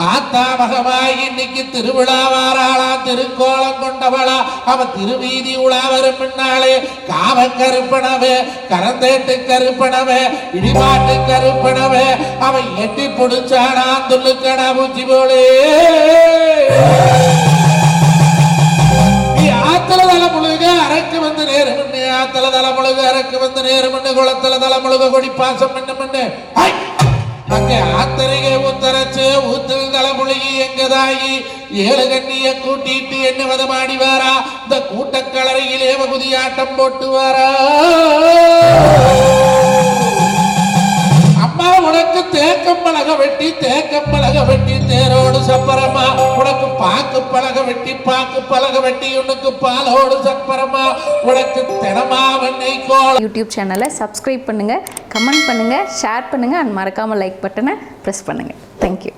ஆத்தா மகவாய் இன்னைக்கு திருவிழா வாராளா திருக்கோலம் கொண்டவளா அவ திருவீதி உலா வரும் முன்னாலே காவ கருப்பனவே கரந்தேட்டு கருப்பனவே இடிபாட்டு கருப்பனவே அவன் எட்டி பிடிச்சானா துள்ளுக்கடா பூச்சி போலே ஆத்தல தலை முழுக அரக்கு வந்து நேரு மண்ணு ஆத்தல தலை முழுக அரக்கு வந்து நேரு மண்ணு குளத்தல தலை முழுக கொடி பாசம் மண்ணு மண்ணு அங்கே ஆத்தரிகை ஊத்தரச்சு ஊத்தில் தலைமுழுகி எங்கதாயி ஏழு கண்ணிய கூட்டிட்டு என்ன வதமாடி வாரா இந்த கூட்டக்கலரையிலே குதியாட்டம் போட்டு வாரா அம்மா உனக்கு தேக்கம் பலக வெட்டி தேரோடு சப்பரமா உனக்கு பாக்கு பலக வெட்டி உனக்கு பாலோடு சப்பரமா உனக்கு தினமா வெண்ணெய் கோல. யூடியூப் சேனலை சப்ஸ்கிரைப் பண்ணுங்க, கமெண்ட் பண்ணுங்க, ஷேர் பண்ணுங்க அண்ட் மறக்காம லைக் பட்டனை பிரஸ் பண்ணுங்க. தேங்க்யூ.